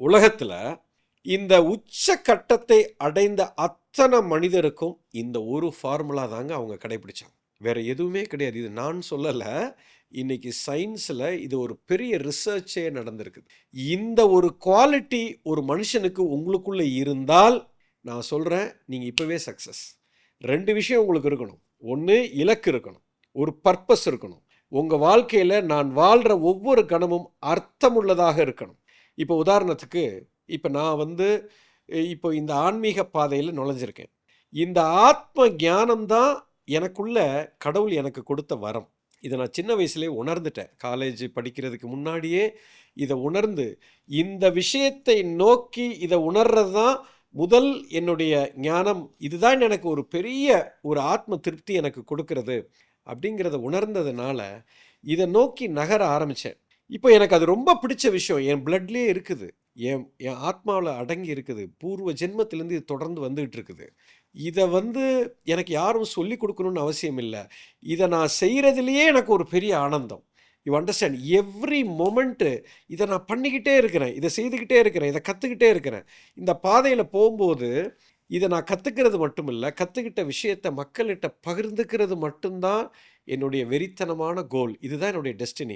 உலகத்துல இந்த உச்ச கட்டத்தை அடைந்த அத்தனை மனிதருக்கும் இந்த ஒரு ஃபார்முலா தாங்க அவங்க கடைபிடிச்சாங்க. வேற எதுவுமே கிடையாது. இது நான் சொல்லல. இன்னைக்கு சயின்ஸ்ல இது ஒரு பெரிய ரிசர்ச்சே நடந்திருக்குது. இந்த ஒரு குவாலிட்டி ஒரு மனுஷனுக்கு உங்களுக்குள்ள இருந்தால், நான் சொல்றேன், நீங்க இப்பவே சக்சஸ். 2 விஷயம் உங்களுக்கு இருக்கணும். ஒண்ணு இலக்கு இருக்கணும். ஒரு பர்ப்பஸ் இருக்கணும். உங்க வாழ்க்கையில நான் வாழ்ற ஒவ்வொரு கணமும் அர்த்தமுள்ளதாக இருக்கணும். இப்போ உதாரணத்துக்கு, இப்ப நான் வந்து இப்போ இந்த ஆன்மீக பாதையில நுழைஞ்சிருக்கேன். இந்த ஆத்ம ஞானம் தான் எனக்குள்ள கடவுள் எனக்கு கொடுத்த வரம். இதை நான் சின்ன வயசுலயே உணர்ந்துட்டேன். காலேஜ் படிக்கிறதுக்கு முன்னாடியே இதை உணர்ந்து, இந்த விஷயத்தை நோக்கி இதை உணர்றது தான் முதல் என்னுடைய ஞானம். இதுதான் எனக்கு ஒரு பெரிய ஒரு ஆத்ம திருப்தி எனக்கு கொடுக்கிறது அப்படிங்கிறத உணர்ந்ததுனால இதை நோக்கி நகர ஆரம்பித்தேன். இப்போ எனக்கு அது ரொம்ப பிடிச்ச விஷயம். என் பிளட்லேயே இருக்குது, என் என் ஆத்மாவில் அடங்கி இருக்குது. பூர்வ ஜென்மத்திலேருந்து இது தொடர்ந்து வந்துகிட்டு இருக்குது. இதை வந்து எனக்கு யாரும் சொல்லி கொடுக்கணும்னு அவசியம் இல்லை. இதை நான் செய்கிறதுலையே எனக்கு ஒரு பெரிய ஆனந்தம். You understand? எவ்ரி மொமெண்ட்டு இதை நான் பண்ணிக்கிட்டே இருக்கிறேன், இதை செய்துக்கிட்டே இருக்கிறேன், இதை கற்றுக்கிட்டே இருக்கிறேன். இந்த பாதையில் போகும்போது இதை நான் கற்றுக்கிறது மட்டும் இல்லை, கற்றுக்கிட்ட விஷயத்தை மக்கள்கிட்ட பகிர்ந்துக்கிறது மட்டும்தான் என்னுடைய வெறித்தனமான கோல். இதுதான் என்னுடைய டெஸ்டினி.